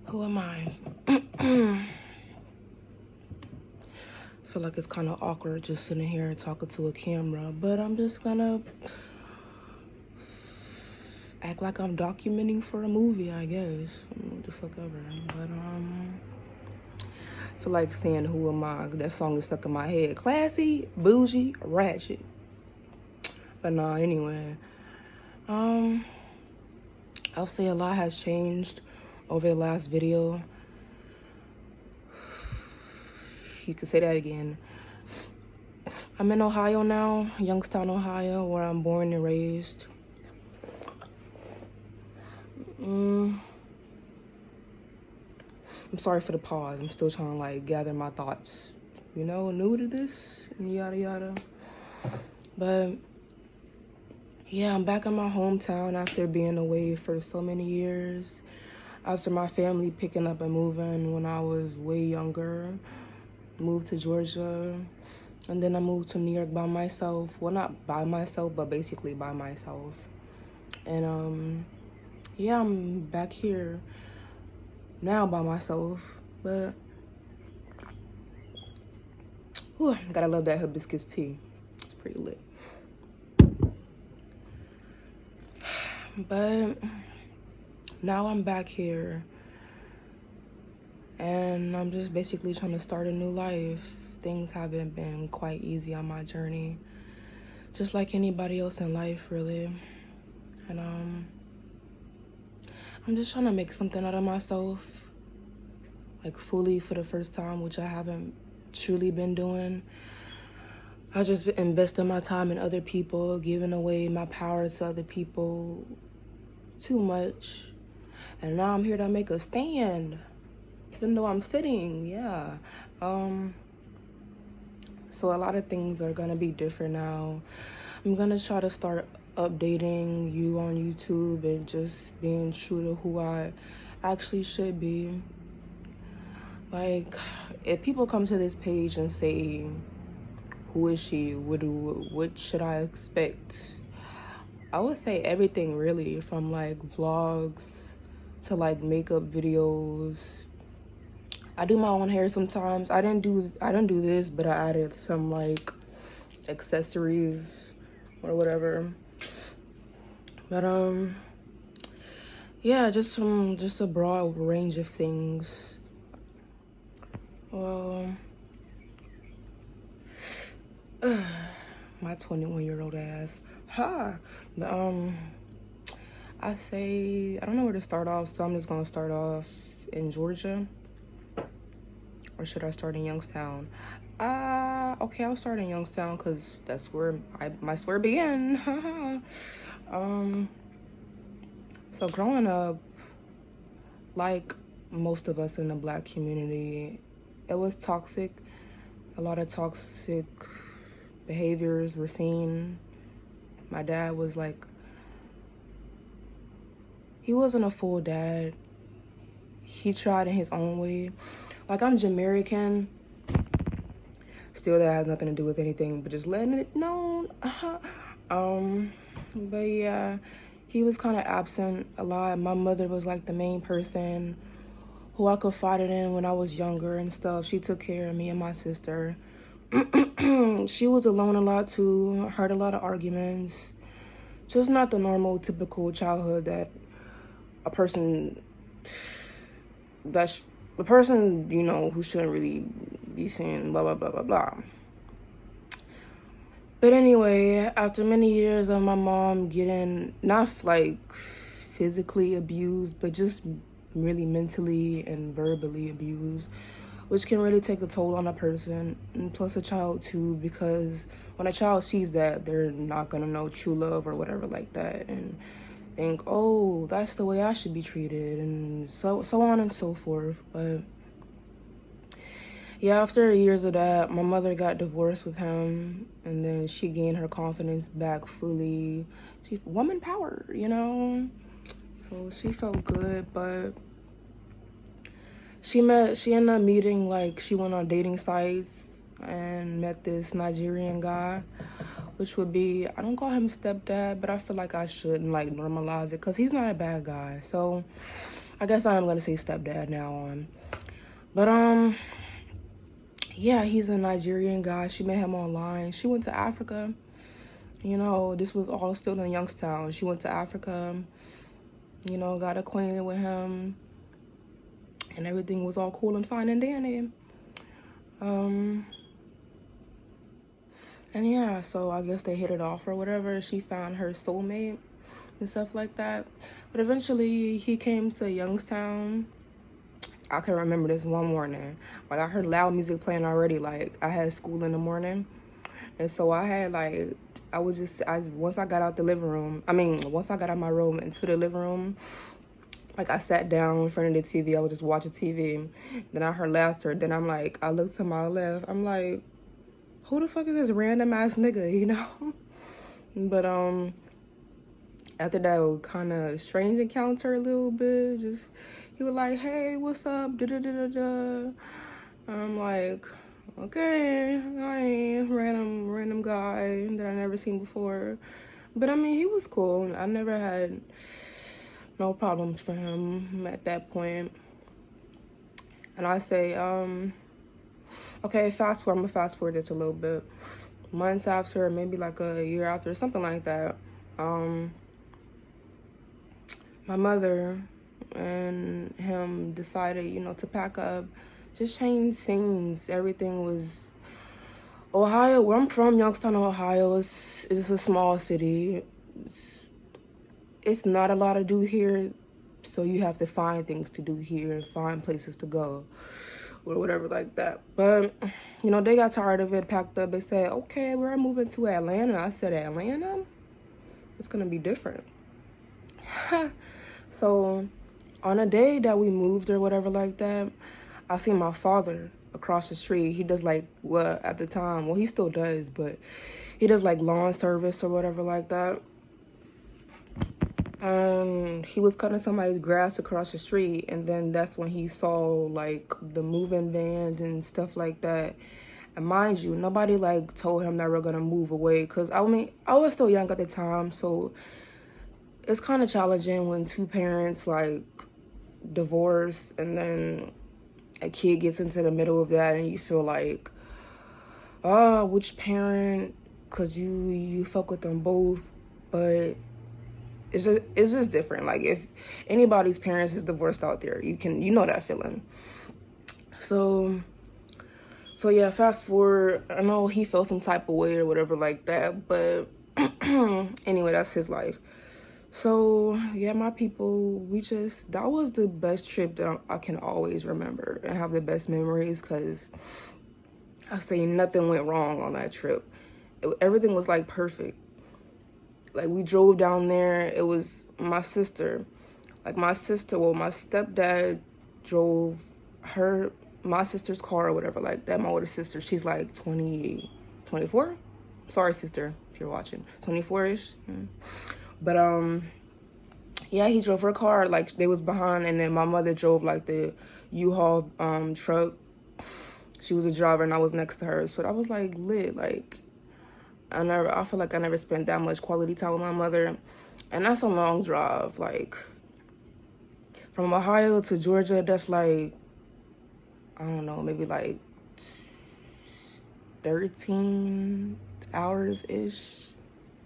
Who am I? I feel like it's kind of awkward just sitting here talking to a camera, but I'm just gonna act like I'm documenting for a movie, I guess. What the fuck ever. But I feel like saying "Who am I?" That song is stuck in my head. Classy, bougie, ratchet. But nah, anyway. I'll say a lot has changed over the last video. You could say that again. I'm in Ohio now, Youngstown, Ohio, where I'm born and raised. I'm sorry for the pause. I'm still trying to like gather my thoughts. You know, new to this and yada yada. But yeah, I'm back in my hometown after being away for so many years. After my family picking up and moving when I was way younger. Moved to Georgia. And then I moved to New York by myself. Well, not by myself, but basically by myself. And yeah, I'm back here now by myself. But whew, gotta love that hibiscus tea. It's pretty lit. But now I'm back here. And I'm just basically trying to start a new life. Things haven't been quite easy on my journey. Just like anybody else in life, really. And I'm just trying to make something out of myself. Like fully for the first time, which I haven't truly been doing. I just been investing my time in other people, giving away my power to other people too much. And now I'm here to make a stand. Even though I'm sitting, yeah. So a lot of things are gonna be different now. I'm gonna try to start updating you on YouTube and just being true to who I actually should be. Like, if people come to this page and say, who is she? What should I expect? I would say everything, really, from like vlogs to like makeup videos. I do my own hair sometimes. I don't do this, but I added some like accessories or whatever. But yeah, just a broad range of things. Well, my 21-year-old ass. Ha! But I say I don't know where to start off, so I'm just gonna start off in Georgia. Or should I start in Youngstown? Okay, I'll start in Youngstown because that's where my story began. So growing up, like most of us in the Black community, it was toxic. A lot of toxic behaviors were seen. My dad was like, he wasn't a full dad. He tried in his own way. Like, I'm Jamaican. Still, that has nothing to do with anything, but just letting it known. But yeah, he was kind of absent a lot. My mother was like the main person who I confided in when I was younger and stuff. She took care of me and my sister. She was alone a lot too. Heard a lot of arguments. Just not the normal, typical childhood that a person you know, who shouldn't really be saying blah blah blah blah blah. But anyway, after many years of my mom getting not like physically abused, but just really mentally and verbally abused, which can really take a toll on a person, and plus a child too, because when a child sees that, they're not gonna know true love or whatever like that, and think, oh, that's the way I should be treated, and so on and so forth. But yeah, after years of that, my mother got divorced with him, and then she gained her confidence back fully. She's woman power, you know? So she felt good, but she ended up meeting, like, she went on dating sites and met this Nigerian guy which would be, I don't call him stepdad, but I feel like I shouldn't like normalize it because he's not a bad guy. So I guess I am gonna say stepdad now on. But yeah, he's a Nigerian guy. She met him online. She went to Africa. You know, this was all still in Youngstown. She went to Africa, you know, got acquainted with him, and everything was all cool and fine and dandy. And yeah, so I guess they hit it off or whatever. She found her soulmate and stuff like that. But eventually he came to Youngstown. I can remember this one morning. Like, I heard loud music playing already. Like, I had school in the morning. And so I had like, once I got out the living room, once I got out my room into the living room, like, I sat down in front of the TV. I was just watching TV. Then I heard laughter. Then I looked to my left. I'm like, who the fuck is this random ass nigga, you know? But after that kind of strange encounter a little bit, just he was like, hey, what's up? Da da da da da. I'm like, okay, I ain't random guy that I never seen before. But I mean, he was cool. I never had no problems for him at that point. And I say, okay, I'm gonna fast forward this a little bit. Months after, maybe like a year after, something like that. My mother and him decided, you know, to pack up, just change scenes. Everything was Ohio, where I'm from, Youngstown, Ohio. It's a small city. It's not a lot to do here, so you have to find things to do here, find places to go, or whatever like that. But, you know, they got tired of it, packed up. They said, okay, we're moving to Atlanta. I said, Atlanta? It's gonna be different. So on a day that we moved or whatever like that, I seen my father across the street. He does like, well, at the time, well, he still does, but he does like lawn service or whatever like that. He was cutting somebody's grass across the street, and then that's when he saw like the moving vans and stuff like that. And mind you, nobody like told him that we're gonna move away, because I mean, I was still young at the time, so it's kind of challenging when two parents like divorce and then a kid gets into the middle of that, and you feel like, oh, which parent? Cause you fuck with them both, but it's just different. Like, if anybody's parents is divorced out there, you know that feeling. So yeah, fast forward. I know he felt some type of way or whatever like that, but anyway, that's his life. So yeah, my people, that was the best trip that I can always remember and have the best memories, because I say nothing went wrong on that trip. Everything was like perfect. Like, we drove down there. It was my sister. Like, my stepdad drove my sister's car or whatever like that. My older sister, she's like 24. Sorry, sister, if you're watching. 24-ish. But yeah, he drove her car. Like, they was behind, and then my mother drove like the U-Haul truck. She was a driver, and I was next to her. So that was like lit. Like, I feel like I never spent that much quality time with my mother. And that's a long drive. Like, from Ohio to Georgia, that's like, I don't know, maybe like 13 hours-ish,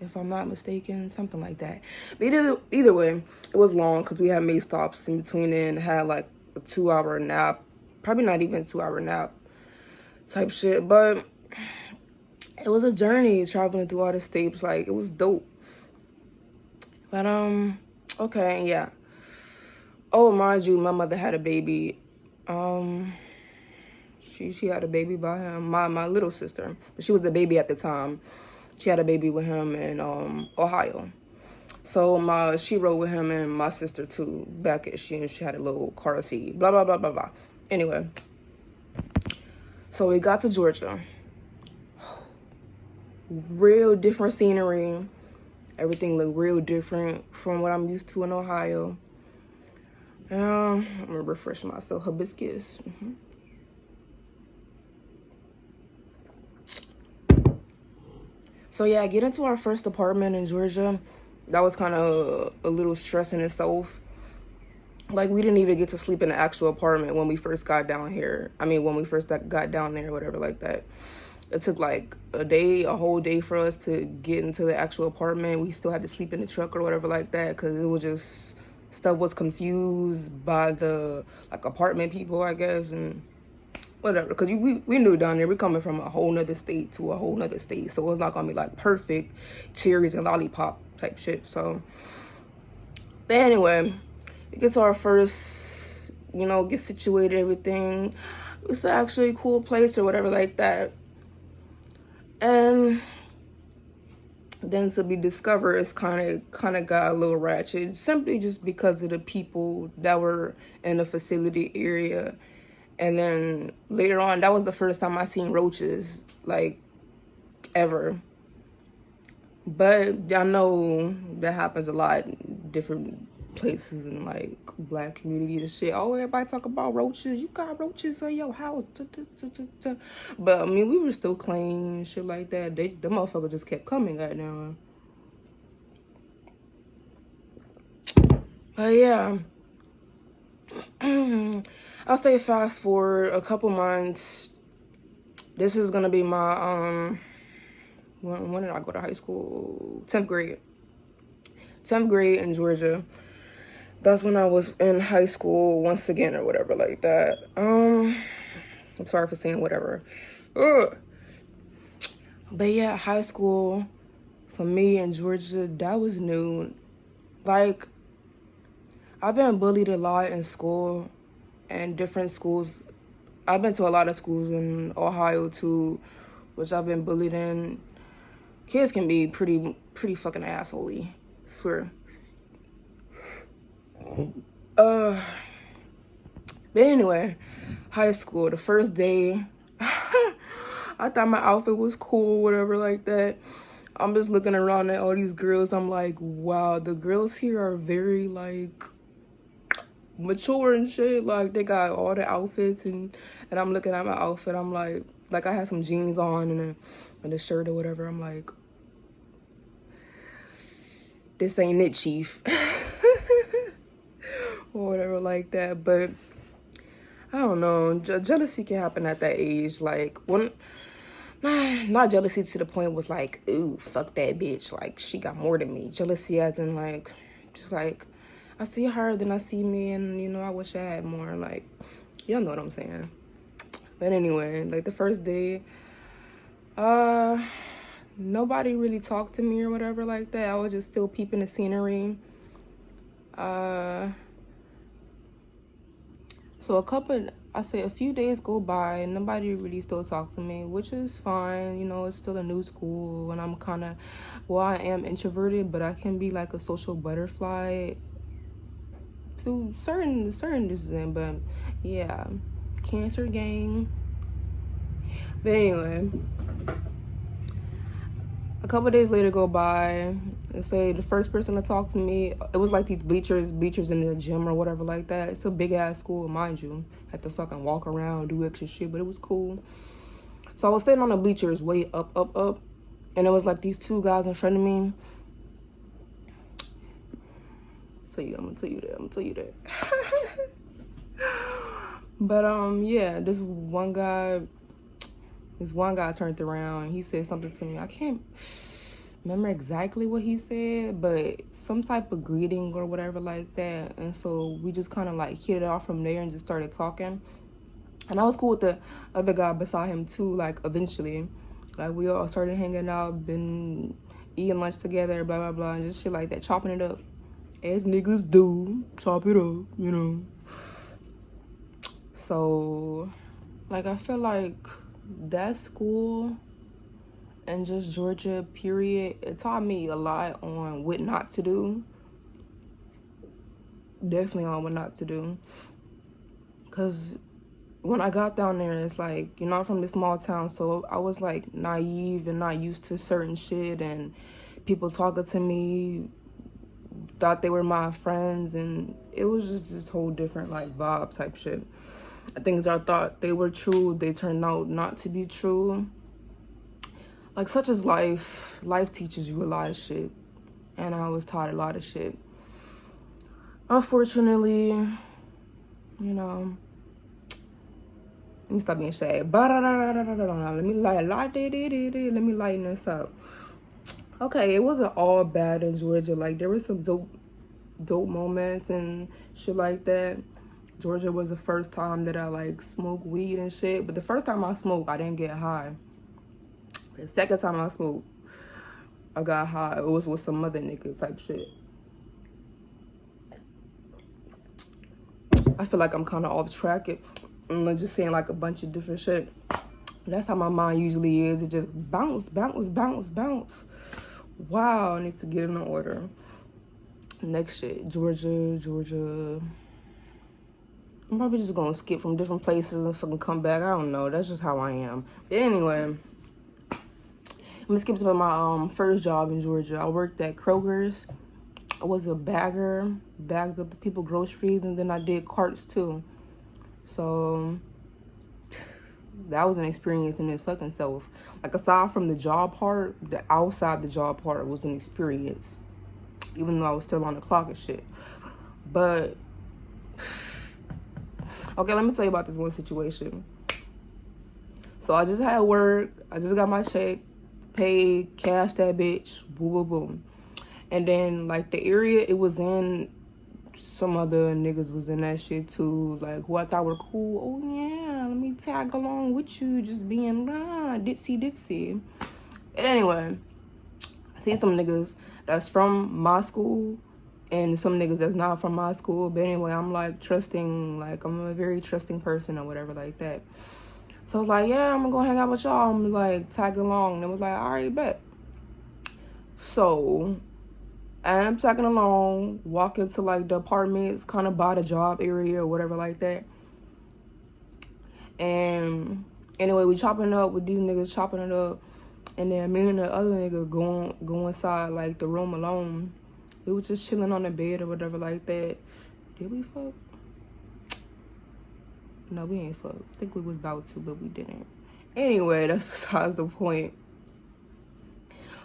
if I'm not mistaken, something like that. But either way, it was long, because we had made stops in between it and had like a 2-hour nap. Probably not even a 2-hour nap type shit. But it was a journey traveling through all the states. Like, it was dope. But okay, yeah. Oh, mind you, my mother had a baby. She had a baby by him. My little sister, but she was the baby at the time. She had a baby with him in Ohio. So she rode with him and my sister too. Back at she had a little car seat. Blah blah blah blah blah. Anyway, so we got to Georgia. Real different scenery. Everything looked real different from what I'm used to in Ohio. I'm gonna refresh myself. Hibiscus. So yeah, getting to our first apartment in Georgia, that was kind of a little stress in itself. Like, we didn't even get to sleep in the actual apartment when we first got down here. I mean, when we first got down there, whatever, like that. It took like a whole day for us to get into the actual apartment. We still had to sleep in the truck or whatever like that, because it was just, stuff was confused by the like apartment people, I guess, and whatever. Because we knew down there, we coming from a whole nother state to a whole nother state, so it's not gonna be like perfect cherries and lollipop type shit. So, but anyway, we get to our first, get situated, everything. It's actually a cool place or whatever like that. And then to be discovered, it's kind of got a little ratchet, simply just because of the people that were in the facility area. And then later on, that was the first time I seen roaches, like, ever. But I know that happens a lot in different places in like black communities and shit. Oh, everybody talk about roaches. You got roaches in your house. But I mean, we were still clean and shit like that. The motherfucker just kept coming right now. But yeah, I'll say fast forward a couple months. This is gonna be my when did I go to high school? 10th grade. 10th grade in Georgia. That's when I was in high school once again or whatever like that. I'm sorry for saying whatever. Ugh. But yeah, high school for me in Georgia, that was new. Like, I've been bullied a lot in school and different schools. I've been to a lot of schools in Ohio too, which I've been bullied in. Kids can be pretty fucking assholey, swear. But anyway, high school, the first day, I thought my outfit was cool, whatever like that. I'm just looking around at all these girls. I'm like, wow, the girls here are very like mature and shit. Like, they got all the outfits, and I'm looking at my outfit. I'm like I had some jeans on and a shirt or whatever. I'm like, this ain't it, chief. Or whatever like that. But I don't know, jealousy can happen at that age. Like, when not jealousy to the point was like, ooh, fuck that bitch, like she got more than me. Jealousy as in like, just like, I see her, then I see me, and I wish I had more. Like, y'all know what I'm saying. But anyway, like, the first day, nobody really talked to me or whatever like that. I was just still peeping the scenery. So a few days go by and nobody really still talks to me, which is fine. It's still a new school, and I'm I am introverted, but I can be like a social butterfly to certain distance. But yeah, Cancer gang. But anyway, a couple days later go by. And say the first person to talk to me, it was like these bleachers in the gym or whatever like that. It's a big ass school, mind you. Had to fucking walk around, do extra shit, but it was cool. So I was sitting on the bleachers way up, and it was like these two guys in front of me. I'm gonna tell you that. But yeah, this one guy turned around. He said something to me. I can't remember exactly what he said, but some type of greeting or whatever like that. And so we just kind of like hit it off from there and just started talking. And I was cool with the other guy beside him too. Like, eventually, like, we all started hanging out, been eating lunch together, blah blah blah, and just shit like that, chopping it up as niggas do, chop it up, So, like, I feel like that school and just Georgia, period, it taught me a lot on what not to do. Definitely on what not to do. Because when I got down there, it's like, I'm from this small town, so I was like naive and not used to certain shit, and people talking to me thought they were my friends, and it was just this whole different like vibe type shit. Things I thought they were true, they turned out not to be true. Like, such as life. Life teaches you a lot of shit. And I was taught a lot of shit. Unfortunately, you know, let me stop being sad. Let me lighten this up. Okay, it wasn't all bad in Georgia. Like, there were some dope moments and shit like that. Georgia was the first time that I like smoked weed and shit. But the first time I smoked, I didn't get high. The second time I smoked, I got high. It was with some other nigga type shit. I feel like I'm kind of off track. I'm just saying like a bunch of different shit. That's how my mind usually is. It just bounce. Wow, I need to get in order. Next shit, Georgia. I'm probably just gonna skip from different places and fucking come back. I don't know. That's just how I am. But anyway, I'm gonna skip to my first job in Georgia. I worked at Kroger's. I was a bagger, bagged up people groceries, and then I did carts too. So that was an experience in its fucking self. Like, aside from the job part, the outside the job part was an experience. Even though I was still on the clock and shit. But okay, let me tell you about this one situation. So I just had work. I just got my check, paid, cashed that bitch, boom. And then, like, the area it was in, some other niggas was in that shit too, like, who I thought were cool. Oh yeah, let me tag along with you, just being ditzy. Anyway, I see some niggas that's from my school and some niggas that's not from my school. But anyway, I'm like trusting, like, I'm a very trusting person or whatever like that. So I was like, yeah, I'm gonna go hang out with y'all. I'm like tag along. And it was like, all right, bet. So and I'm tagging along, walking to like the apartments, kind of by the job area or whatever like that. And anyway, we chopping up with these niggas, chopping it up. And then me and the other nigga go inside like the room alone. We was just chilling on the bed or whatever like that. Did we fuck? No, we ain't fuck. I think we was about to, but we didn't. Anyway, that's besides the point.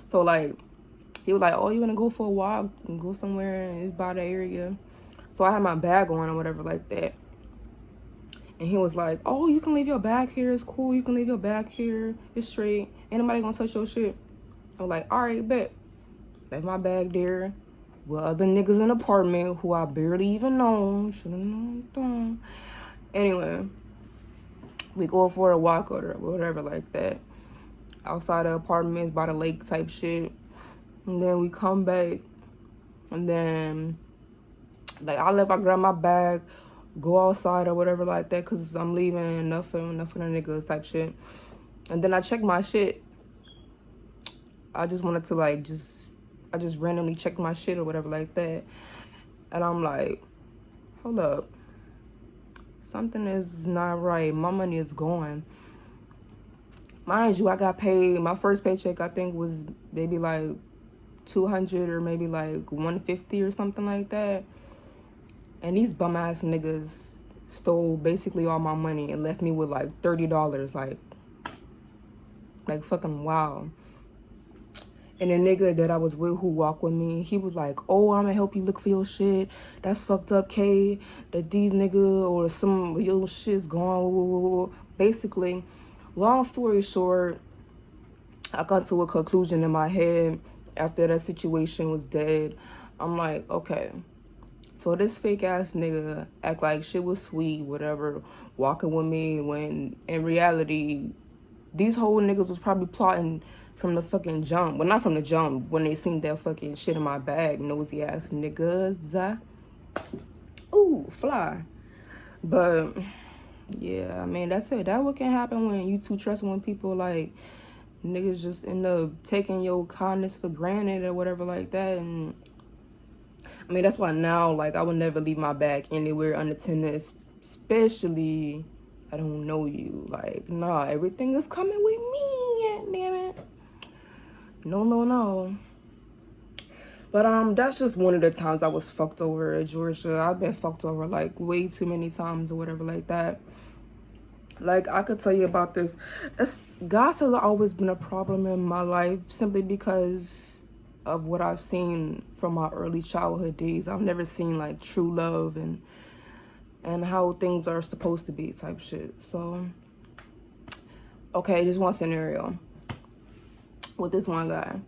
So like, he was like, oh, you wanna go for a walk and go somewhere and it's by the area? So I had my bag on or whatever like that. And he was like, oh, you can leave your bag here. It's cool. You can leave your bag here. It's straight. Ain't nobody gonna touch your shit. I was like, all right, bet. Left my bag there with other niggas in the apartment who I barely even know. Should've known. Anyway, we go for a walk or whatever like that. Outside the apartments by the lake type shit. And then we come back. And then, like, I grab my bag, go outside or whatever like that, because I'm leaving enough for the niggas type shit. And then I check my shit. I just wanted to, like, I just randomly checked my shit or whatever like that. And I'm like, hold up. Something is not right. My money is gone. Mind you, I got paid. My first paycheck, I think, was maybe like $200 or maybe like $150 or something like that. And these bum ass niggas stole basically all my money and left me with like $30. Like fucking wow. And the nigga that I was with who walked with me, he was like, oh, I'm gonna help you look for your shit. That's fucked up, K. That these nigga or some of your shit's gone. Basically, long story short, I got to a conclusion in my head after that situation was dead. I'm like, okay. So this fake ass nigga act like shit was sweet, whatever, walking with me, when in reality, these whole niggas was probably plotting from the fucking jump. Well, not from the jump, when they seen that fucking shit in my bag, nosy ass niggas. Ooh, fly. But yeah, I mean, that's it. That's what can happen when you too trusting when people like niggas just end up taking your kindness for granted or whatever like that. And I mean, that's why now, like, I would never leave my bag anywhere unattended, especially I don't know you. Like, nah, everything is coming with me, damn it. No. But that's just one of the times I was fucked over at Georgia. I've been fucked over like way too many times or whatever like that. Like, I could tell you about this. Gas has always been a problem in my life simply because of what I've seen from my early childhood days. I've never seen like true love and how things are supposed to be type shit. So, okay, just one scenario with this one guy.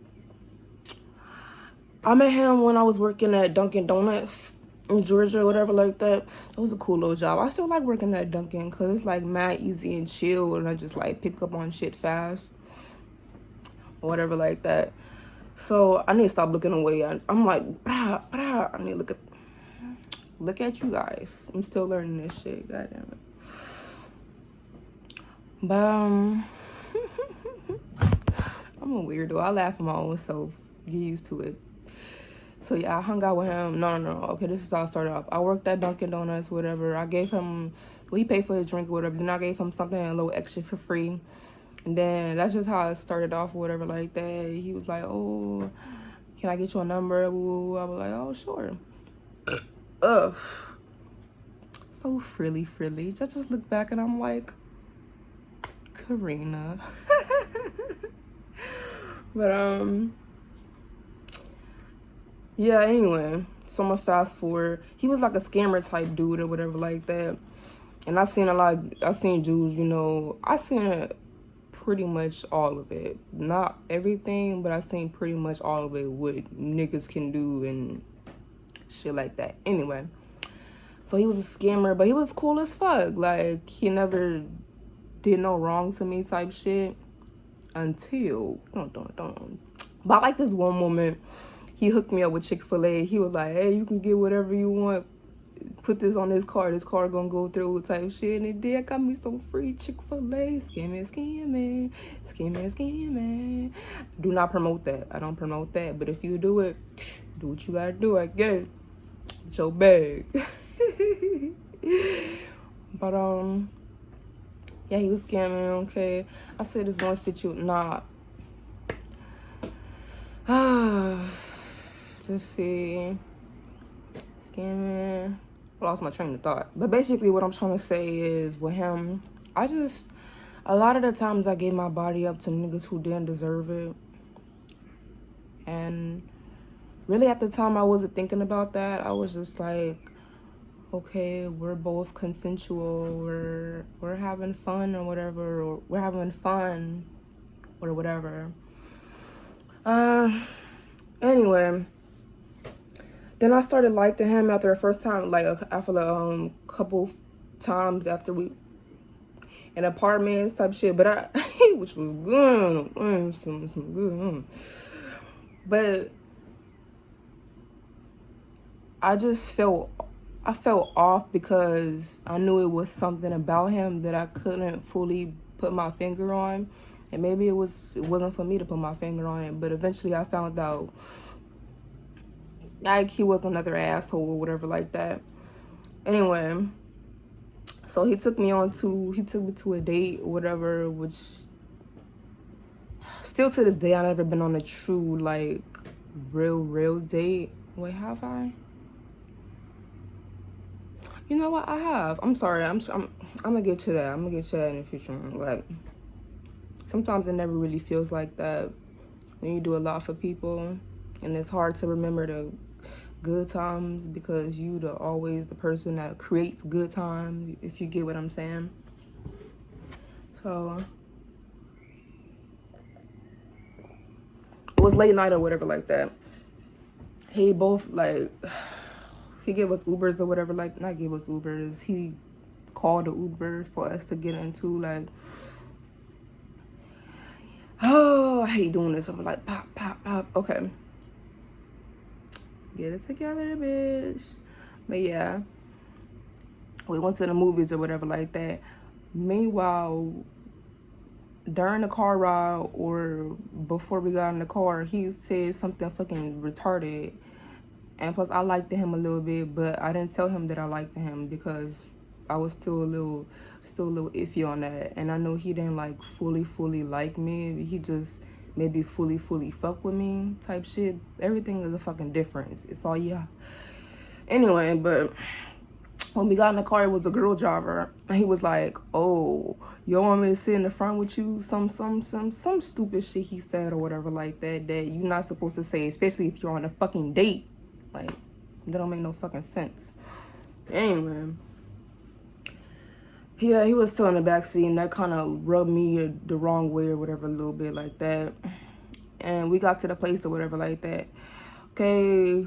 I met him when I was working at Dunkin' Donuts in Georgia or whatever like that. It was a cool little job. I still like working at Dunkin' because it's like mad easy and chill, and I just like pick up on shit fast or whatever like that. So I need to stop looking away. I'm like, I need to look at you guys. I'm still learning this shit. God damn it. But I'm a weirdo. I laugh at my own self. Get used to it. So yeah, I hung out with him. No. Okay, this is how I started off. I worked at Dunkin' Donuts, whatever. I gave him, well, he paid for his drink or whatever. Then I gave him something a little extra for free. And then that's just how it started off or whatever like that. He was like, oh, can I get you a number? I was like, oh, sure. Ugh. So frilly. I just look back and I'm like, Karina. But, yeah, anyway, so I'm gonna fast forward. He was like a scammer type dude or whatever like that. And I seen dudes, you know, I seen pretty much all of it. Not everything, but I seen pretty much all of it, what niggas can do and shit like that. Anyway, so he was a scammer, but he was cool as fuck. Like, he never did no wrong to me type shit until, don't. But I like this one moment. He hooked me up with Chick-fil-A. He was like, hey, you can get whatever you want. Put this on this car. This car gonna go through type shit. And it did. Got me some free Chick-fil-A. Scamming. Do not promote that. I don't promote that. But if you do it, do what you gotta do, I guess. It's your bag. But, yeah, he was scamming, okay. I said this one situation, let's see. Scamming. I lost my train of thought. But basically what I'm trying to say is with him, a lot of the times I gave my body up to niggas who didn't deserve it. And really at the time I wasn't thinking about that. I was just like, okay, we're both consensual, we're having fun or whatever, or we're having fun or whatever. Anyway, then I started liking him after the first time, like after a couple times after we in apartments type shit, but which was good, some good, but I felt off because I knew it was something about him that I couldn't fully put my finger on. And maybe it wasn't for me to put my finger on it, but eventually I found out like he was another asshole or whatever like that. Anyway, so he took me to a date or whatever, which still to this day I've never been on a true like real date. Wait, have I? You know what? I have. I'm sorry. I'm gonna get to that. I'm gonna get to that in the future. Like, sometimes it never really feels like that when you do a lot for people, and it's hard to remember the good times because you're always the person that creates good times, if you get what I'm saying. So it was late night or whatever like that. He gave us Ubers or whatever, like, not gave us Ubers, he called the Uber for us to get into, like, oh, I hate doing this. I'm like, pop, okay. Get it together, bitch. But yeah, we went to the movies or whatever like that. Meanwhile, during the car ride or before we got in the car, he said something fucking retarded. And plus, I liked him a little bit, but I didn't tell him that I liked him because I was still a little iffy on that. And I know he didn't like fully like me. He just maybe fully fuck with me type shit. Everything is a fucking difference. It's all, yeah. Anyway, but when we got in the car, it was a girl driver, and he was like, "Oh, you want me to sit in the front with you?" Some stupid shit he said or whatever like that you're not supposed to say, especially if you're on a fucking date. Like, that don't make no fucking sense. Anyway, yeah, he was still in the backseat, and that kind of rubbed me the wrong way or whatever, a little bit like that. And we got to the place or whatever like that. Okay,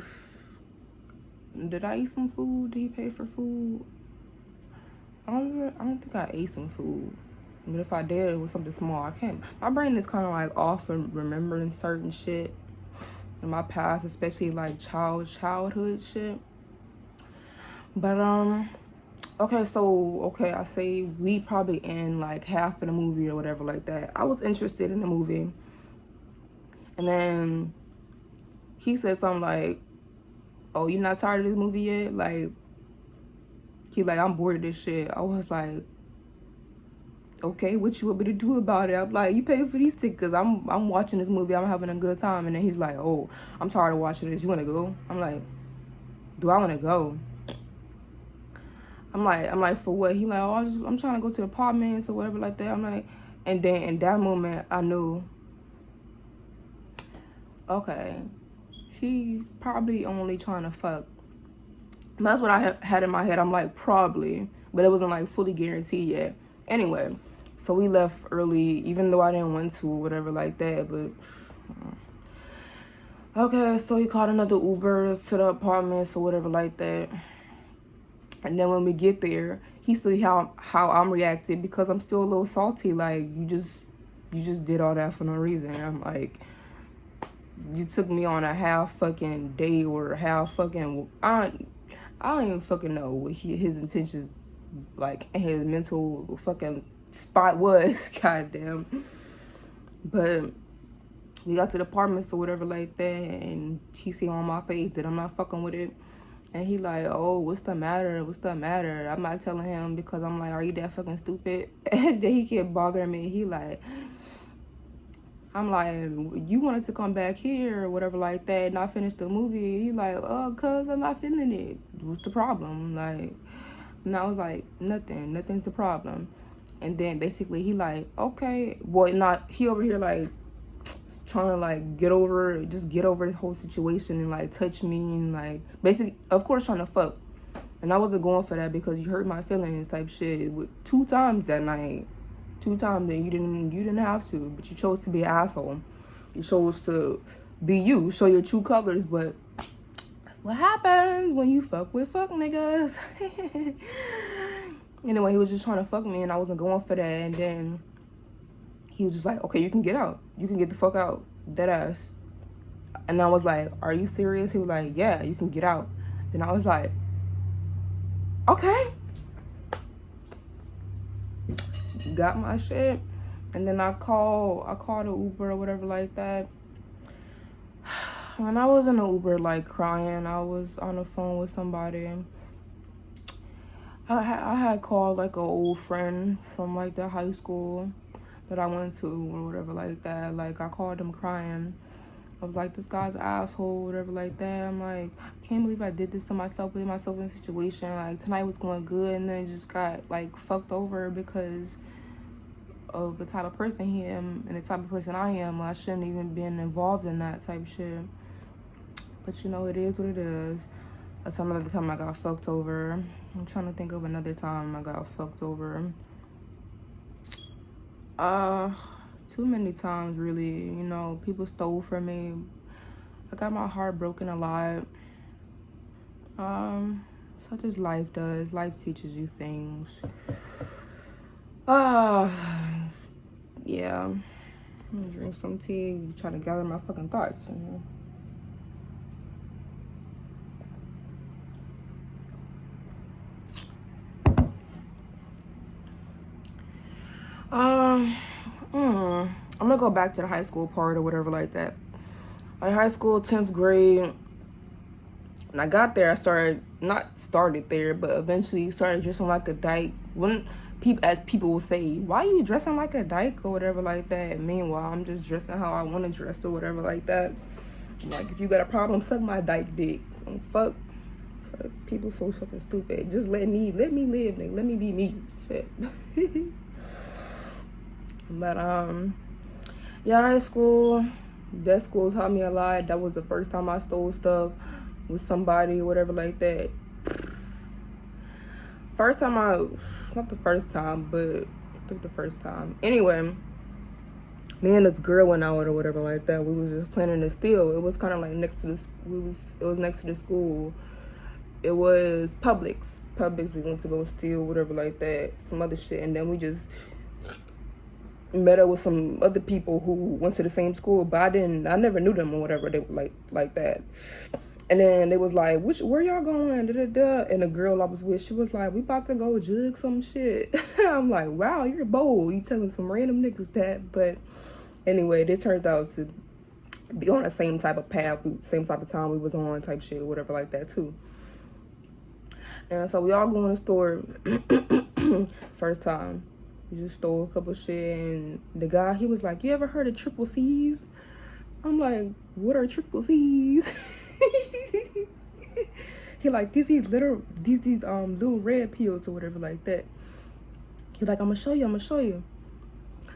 did I eat some food? Did he pay for food? I don't think I ate some food. But if I did, it was something small. I can't. My brain is kind of like off from remembering certain shit in my past, especially like childhood shit. But okay, I say we probably in like half of the movie or whatever like that. I was interested in the movie, and then he said something like, "Oh, you not tired of this movie yet?" Like, he like, "I'm bored of this shit." I was like, "Okay, what you want me to do about it?" I'm like, "You pay for these tickets. I'm watching this movie. I'm having a good time." And then he's like, "Oh, I'm tired of watching this. You want to go?" I'm like, "Do I want to go?" I'm like, "For what?" He like, "Oh, I'm trying to go to the apartments or whatever like that." I'm like, and then in that moment, I knew, okay, he's probably only trying to fuck. And that's what I had in my head. I'm like, probably, but it wasn't like fully guaranteed yet. Anyway, so we left early, even though I didn't want to, whatever like that. But okay, so he called another Uber to the apartments or whatever like that. And then when we get there, he see how I'm reacting, because I'm still a little salty. Like, you just did all that for no reason. I'm like, you took me on a half fucking day or half fucking, I don't even fucking know what his intention, like, his mental fucking spot was. Goddamn. But we got to the apartments or whatever like that, and he see on my face that I'm not fucking with it. And he like, "Oh, what's the matter? What's the matter?" I'm not telling him, because I'm like, "Are you that fucking stupid?" And then he kept bothering me. He like, I'm like, "You wanted to come back here or whatever like that, and I finished the movie." He like, "Oh, cuz I'm not feeling it. What's the problem?" Like, and I was like, nothing's the problem. And then basically he like, "Okay, well, not," he over here like trying to like get over the whole situation and like touch me and like basically, of course, trying to fuck. And I wasn't going for that, because you hurt my feelings type shit with 2 times that night. 2 times that you didn't have to, but you chose to be an asshole. You chose to be you, show your true colors. But that's what happens when you fuck with fuck niggas. Anyway, he was just trying to fuck me, and I wasn't going for that. And then he was just like, "Okay, you can get out. You can get the fuck out." Dead ass. And I was like, "Are you serious?" He was like, "Yeah, you can get out." Then I was like, "Okay." Got my shit. And then I called an Uber or whatever like that. When I was in the Uber, like, crying, I was on the phone with somebody. I had called like an old friend from like the high school that I went to or whatever like that. Like, I called him crying. I was like, "This guy's an asshole," whatever like that. I'm like, "I can't believe I did this to myself, put myself in a situation. Like, tonight was going good, and then it just got like fucked over because of the type of person he am and the type of person I am. I shouldn't even been involved in that type shit." But you know, it is what it is. That's another time I got fucked over. I'm trying to think of another time I got fucked over. Too many times, really. You know, people stole from me. I got my heart broken a lot. Such as life does. Life teaches you things. Yeah. I'm gonna drink some tea, try to gather my fucking thoughts, you know. I'm gonna go back to the high school part or whatever like that. Like, high school, 10th grade. When I got there, I not started there, but eventually started dressing like a dyke. As people will say, "Why are you dressing like a dyke?" or whatever like that. Meanwhile, I'm just dressing how I want to dress or whatever like that. I'm like, if you got a problem, suck my dyke dick. Don't fuck People so fucking stupid. Just let me live, nigga. Let me be me. Shit. But yeah, high school. That school taught me a lot. That was the first time I stole stuff with somebody or whatever like that. Not the first time, but I think the first time. Anyway, me and this girl went out or whatever like that. We was just planning to steal. It was kind of like next to this. It was next to the school. It was Publix. We went to go steal whatever like that, some other shit, and then we just met up with some other people who went to the same school, but I never knew them or whatever. They were like that. And then they was like, where y'all going? Da, da, da. And the girl I was with, she was like, we about to go jug some shit. I'm like, wow, you're bold. You telling some random niggas that. But anyway, they turned out to be on the same type of path, same type of time we was on type shit or whatever like that too. And so we all go in the store. First time. We just stole a couple shit. And the guy, he was like, you ever heard of triple C's? I'm like, what are triple C's? He like, these little red pills or whatever like that. He like, I'm gonna show you.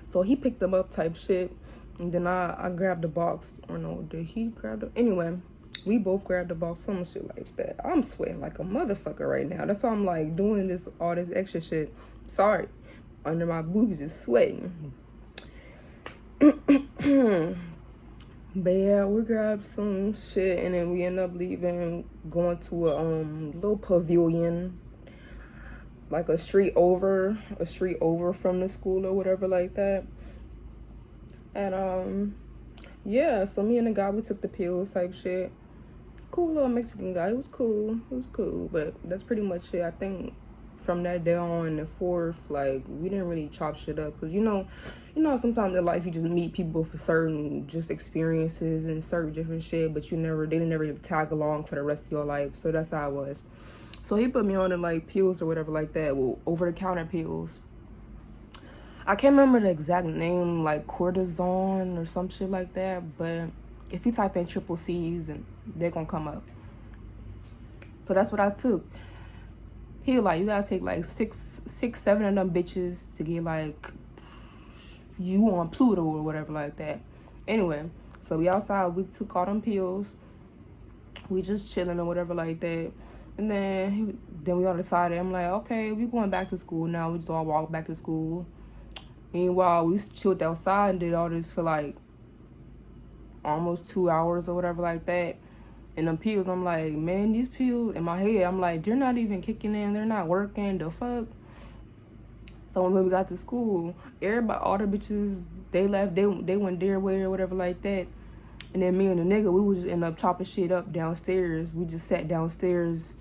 So he picked them up type shit. And then I grabbed the box. Or no, did he grab the... Anyway, we both grabbed the box, some shit like that. I'm sweating like a motherfucker right now. That's why I'm like doing all this extra shit. Sorry. Under my boobs is sweating. But yeah, we grabbed some shit and then we end up leaving, going to a little pavilion, like a street over from the school or whatever like that. And yeah, so me and the guy, we took the pills type shit. Cool little Mexican guy. It was cool, but that's pretty much it. I think from that day on and forth, like, we didn't really chop shit up, because you know sometimes in life you just meet people for certain just experiences and certain different shit, but they never tag along for the rest of your life. So that's how it was. So he put me on to like pills or whatever like that, well, over-the-counter pills. I can't remember the exact name, like cortisone or some shit like that, but if you type in triple C's, and they're gonna come up. So that's what I took. He like, you gotta take like six, 7 of them bitches to get like you on Pluto or whatever like that. Anyway, so we outside, we took all them pills. We just chilling or whatever like that. And then we on the side, I'm like, okay, we going back to school now. We just all walk back to school. Meanwhile, we chilled outside and did all this for like almost 2 hours or whatever like that. And them pills, I'm like, man, these pills, in my head, I'm like, they're not even kicking in. They're not working. The fuck? So when we got to school, everybody, all the bitches, they left. They went their way or whatever like that. And then me and the nigga, we would just end up chopping shit up downstairs. We just sat downstairs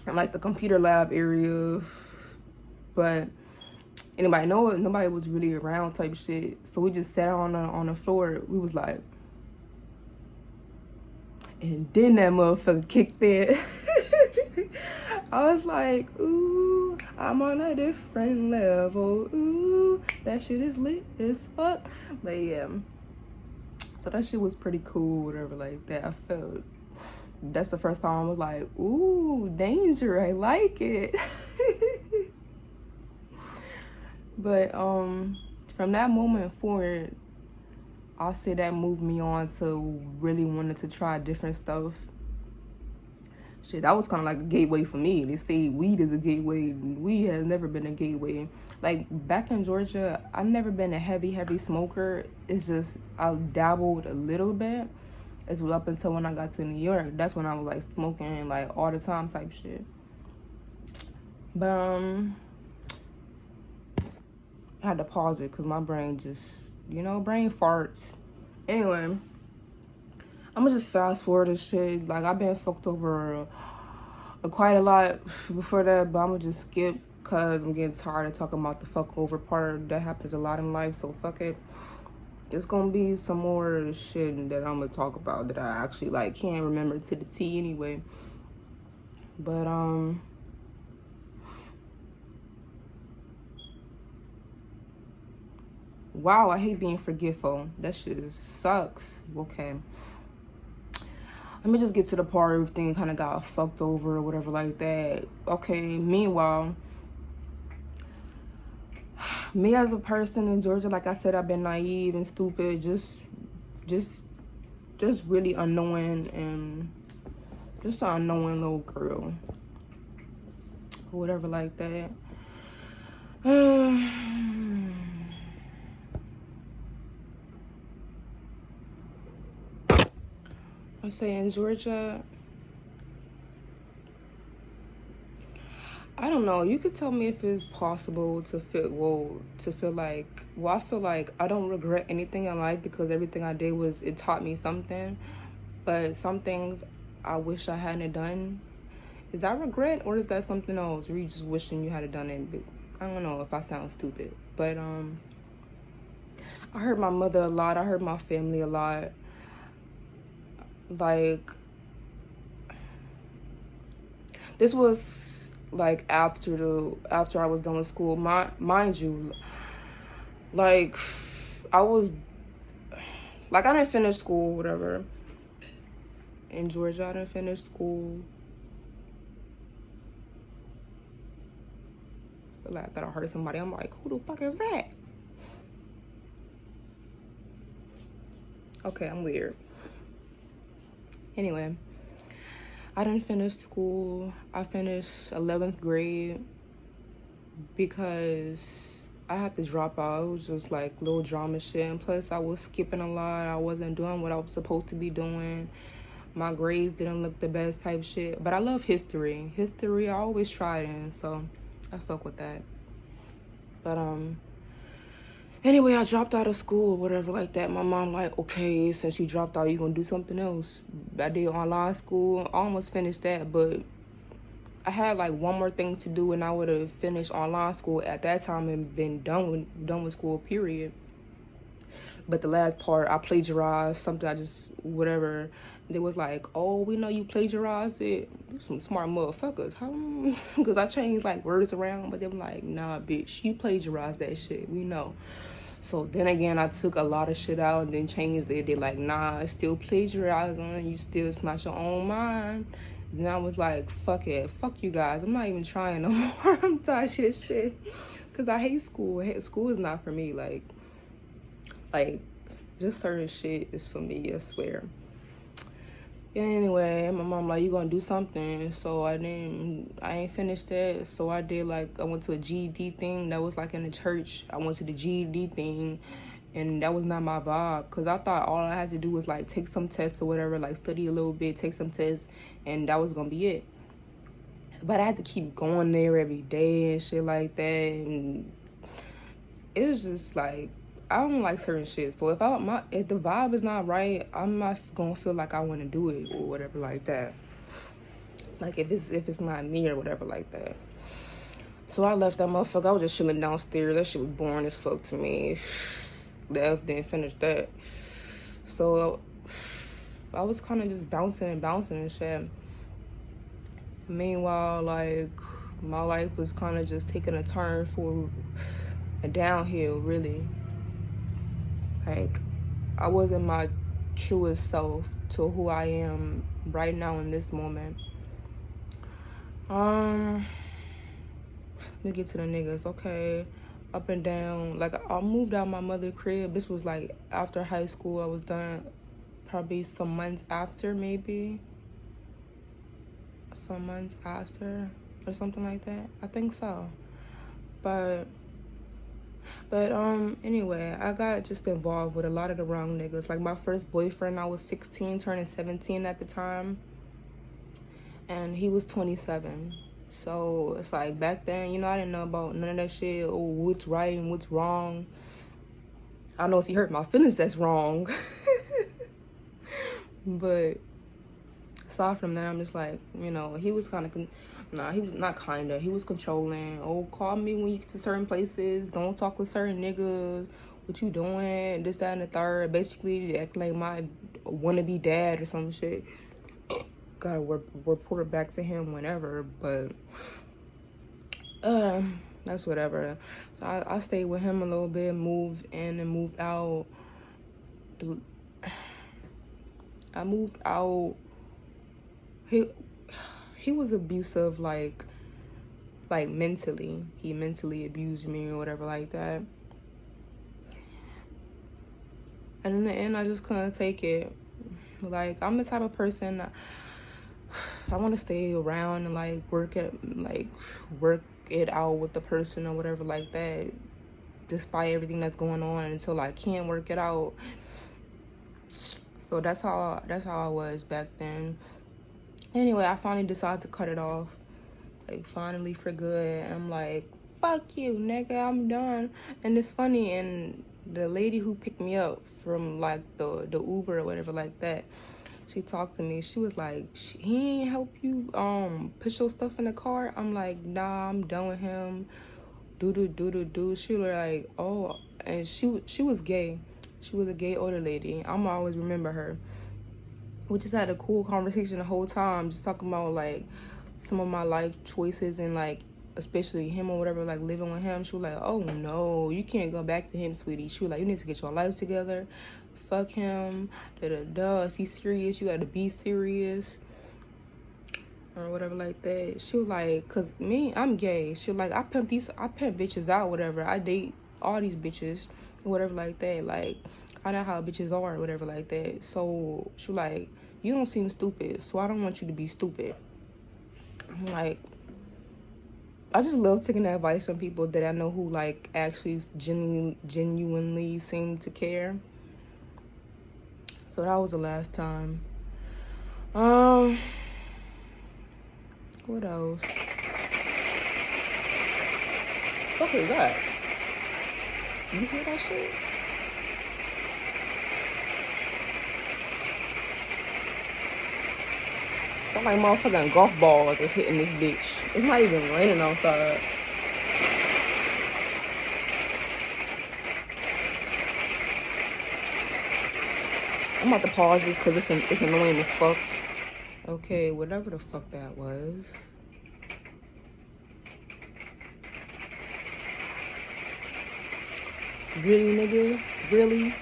in like the computer lab area. But nobody was really around type shit. So we just sat on the floor. We was like, and then that motherfucker kicked in. I was like, ooh, I'm on a different level. Ooh, that shit is lit as fuck. But yeah, so that shit was pretty cool, whatever like that. I felt, that's the first time I was like, ooh, danger, I like it. But from that moment forward, I'll say that moved me on to really wanting to try different stuff. Shit, that was kind of like a gateway for me. They say weed is a gateway. Weed has never been a gateway. Like, back in Georgia, I've never been a heavy smoker. It's just, I dabbled a little bit. It's up until when I got to New York. That's when I was, like, smoking, like, all the time type shit. But, I had to pause it because my brain just, brain farts. Anyway, I'm gonna just fast forward this shit. Like, I've been fucked over quite a lot before that, but I'm gonna just skip because I'm getting tired of talking about the fuck over part. That happens a lot in life, so fuck it. It's gonna be some more shit that I'm gonna talk about that I actually, like, can't remember to the T anyway. But, wow, I hate being forgetful. That shit sucks. Okay. let me just get to the part where everything kind of got fucked over or whatever like that. Okay, meanwhile, me as a person in Georgia, like I said, I've been naive and stupid, just really unknowing, and just an unknowing little girl or whatever like that. I say in Georgia, I don't know. You could tell me if it's possible to feel like, I feel like I don't regret anything in life because everything I did it taught me something. But some things I wish I hadn't done. Is that regret or is that something else? Or you just wishing you had done it? But I don't know if I sound stupid. But I hurt my mother a lot. I hurt my family a lot. Like, this was like after I was done with school. Mind you, like I didn't finish school, whatever. In Georgia, I didn't finish school. Like, I thought I heard somebody. I'm like, who the fuck is that? Okay, I'm weird. Anyway, I didn't finish school. I finished 11th grade because I had to drop out. It was just like little drama shit. And plus, I was skipping a lot. I wasn't doing what I was supposed to be doing. My grades didn't look the best type shit. But I love history. History, I always tried in. So I fuck with that. But anyway, I dropped out of school or whatever like that. My mom like, okay, since you dropped out, you gonna do something else. I did online school. I almost finished that, but I had like one more thing to do and I would have finished online school at that time and been done with school, period. But the last part, I plagiarized something. I just, whatever. They was like, oh, we know you plagiarized it. Some smart motherfuckers. Because I changed like words around, but they were like, nah, bitch, you plagiarized that shit. We know. So then again, I took a lot of shit out and then changed it. They like, nah, it's still plagiarizing. You still, it's not your own mind. Then I was like, fuck it. Fuck you guys. I'm not even trying no more. I'm tired of this shit. Because I hate school. School is not for me. Like, just certain shit is for me, I swear. Yeah, anyway, my mom like, you gonna do something. So I ain't finished that. So I did like, I went to a GED thing that was like in the church. I went to the GED thing and that was not my vibe. Cause I thought all I had to do was like take some tests or whatever, like study a little bit, take some tests, and that was gonna be it. But I had to keep going there every day and shit like that. And it was just like, I don't like certain shit. So if the vibe is not right, I'm not gonna feel like I want to do it or whatever like that. Like if it's not me or whatever like that. So I left that motherfucker. I was just chilling downstairs. That shit was boring as fuck to me. The F didn't finish that. So I was kind of just bouncing and shit. Meanwhile, like my life was kind of just taking a turn for a downhill, really. Like, I wasn't my truest self to who I am right now in this moment. Let me get to the niggas, okay? Up and down. Like, I moved out my mother's crib. This was like after high school. I was done probably some months after, maybe. Some months after or something like that. I think so. But anyway, I got just involved with a lot of the wrong niggas. Like my first boyfriend, I was 16, turning 17 at the time. And he was 27. So it's like back then, you know, I didn't know about none of that shit. Oh, what's right and what's wrong. I don't know if you hurt my feelings, that's wrong. But aside from that, I'm just like, you know, he was kind of, he was not kind of, he was controlling. Oh, call me when you get to certain places. Don't talk with certain niggas. What you doing? This, that, and the third. Basically, act like my wannabe dad or some shit. Gotta report back to him whenever, but that's whatever. So I stayed with him a little bit, moved in and moved out. I moved out he he was abusive, like mentally. He mentally abused me or whatever like that. And in the end, I just couldn't take it. Like, I'm the type of person that I want to stay around and work it out with the person or whatever like that, despite everything that's going on, until I can't work it out. So that's how I was back then. Anyway, I finally decided to cut it off, like finally for good. I'm like, fuck you, nigga, I'm done. And it's funny, and the lady who picked me up from like the Uber or whatever like that, she talked to me. She was like, he ain't help you put your stuff in the car? I'm like, nah, I'm done with him. Do. She was like, oh, and she was gay. She was a gay older lady. I'm always remember her. We just had a cool conversation the whole time, just talking about like some of my life choices and like especially him or whatever, like living with him. She was like, oh no, you can't go back to him, sweetie. She was like, you need to get your life together. Fuck him. If he's serious, you gotta be serious. Or whatever like that. She was like, cause me, I'm gay. She was like, I pimp bitches out, whatever. I date all these bitches, whatever like that. Like, I know how bitches are, whatever like that. So she was like, you don't seem stupid, so I don't want you to be stupid. I'm like, I just love taking advice from people that I know who like actually genuinely seem to care. So that was the last time. What else? What is that? You hear that shit? Sound like motherfucking golf balls is hitting this bitch. It's not even raining outside. I'm about to pause this because it's annoying as fuck. Okay, whatever the fuck that was. Really, nigga? Really?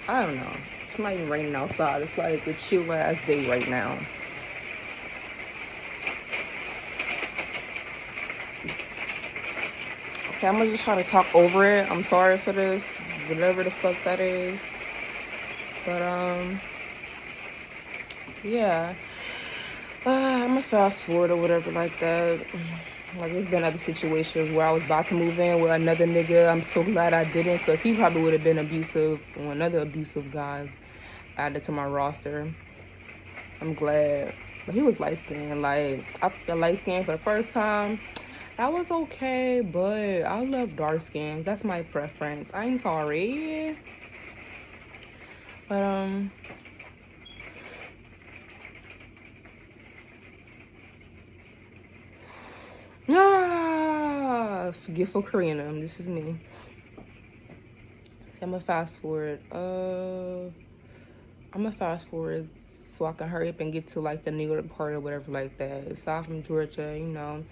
I don't know. It's not even raining outside. It's like a chill ass day right now. Okay, I'm gonna just try to talk over it. I'm sorry for this, whatever the fuck that is. But yeah. I'm gonna fast forward or whatever like that. Like, there's been other situations where I was about to move in with another nigga. I'm so glad I didn't, because he probably would have been abusive, or another abusive guy added to my roster. I'm glad. But he was light-skinned. Like, I the light-skinned for the first time. That was okay, but I love dark skins. That's my preference. I'm sorry. But, forgetful Korean. This is me. See, I'm gonna fast forward. I'm gonna fast forward so I can hurry up and get to like the New York part or whatever like that. Aside from Georgia, you know,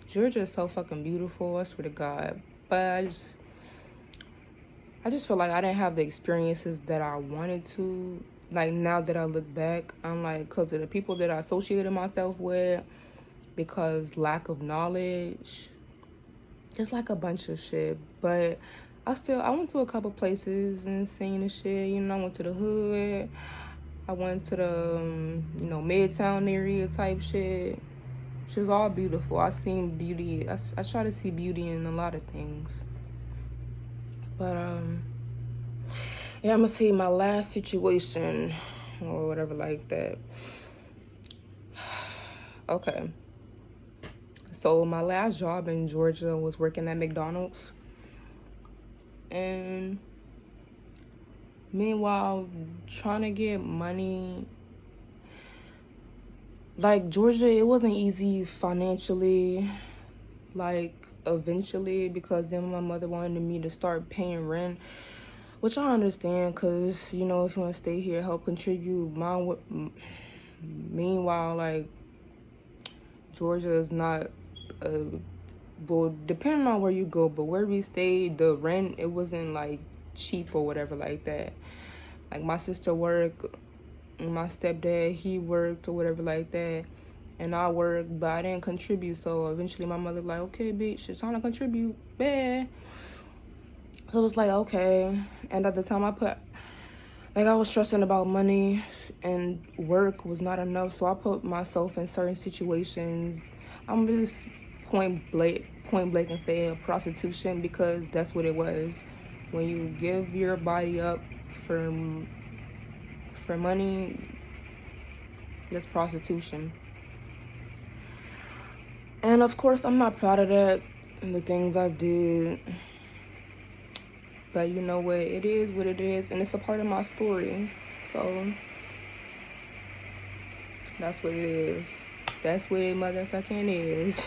Georgia is so fucking beautiful. I swear to God. But I just feel like I didn't have the experiences that I wanted to. Like, now that I look back, I'm like, because of the people that I associated myself with, because lack of knowledge, just like a bunch of shit. But I went to a couple places and seen the shit. You know, I went to the hood. I went to the, Midtown area type shit. She was all beautiful. I seen beauty. I try to see beauty in a lot of things. But, yeah, I'm gonna see my last situation or whatever like that. Okay. So my last job in Georgia was working at McDonald's. And meanwhile, trying to get money, like, Georgia, it wasn't easy financially, like, eventually, because then my mother wanted me to start paying rent, which I understand, because, you know, if you want to stay here, help contribute. Meanwhile, like, Georgia is not, well, depending on where you go, but where we stayed, the rent, it wasn't, like, cheap or whatever like that. Like, my sister worked, my stepdad, he worked or whatever like that, and I worked, but I didn't contribute. So eventually my mother like, okay, bitch, it's time to contribute, bad. So it was like, okay. And at the time I was stressing about money, and work was not enough, so I put myself in certain situations. I'm just point blank and say prostitution, because that's what it was. When you give your body up for money, that's prostitution. And of course, I'm not proud of that and the things I did. But you know what? It is what it is, and it's a part of my story. So that's what it is. That's what it motherfucking is.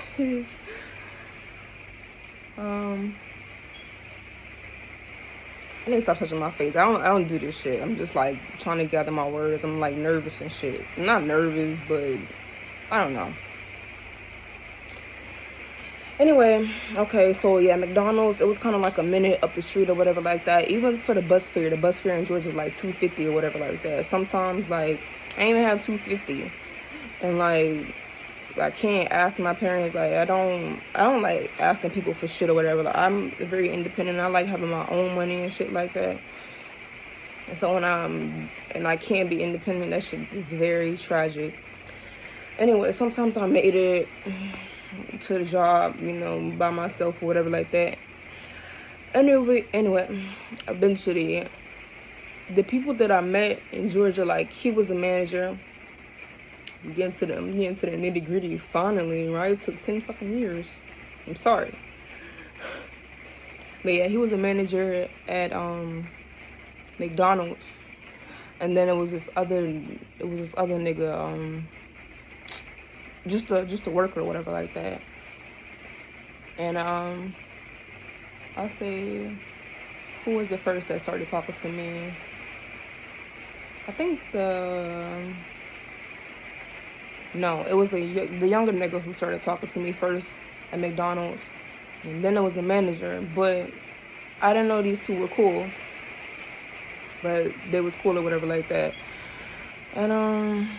I need to stop touching my face. I don't do this shit. I'm just like trying to gather my words. I'm like nervous and shit. I'm not nervous, but I don't know. Anyway, okay, so yeah, McDonald's, it was kind of like a minute up the street or whatever like that. Even for the bus fare in Georgia is like $2.50 or whatever like that. Sometimes like I ain't even have $2.50, and like I can't ask my parents. Like I don't like asking people for shit or whatever. Like I'm very independent. I like having my own money and shit like that. And so when I can't be independent, that shit is very tragic. Anyway, sometimes I made it to the job, by myself or whatever like that. Anyway, eventually, the people that I met in Georgia, like he was a manager. Getting to the nitty gritty. Finally, right? It took 10 fucking years. I'm sorry, but yeah, he was a manager at McDonald's, and then it was this other nigga, just a worker or whatever like that. And I'll say, who was the first that started talking to me? I think it was the younger nigga who started talking to me first at McDonald's, and then it was the manager. But I didn't know these two were cool, but they was cool or whatever like that. And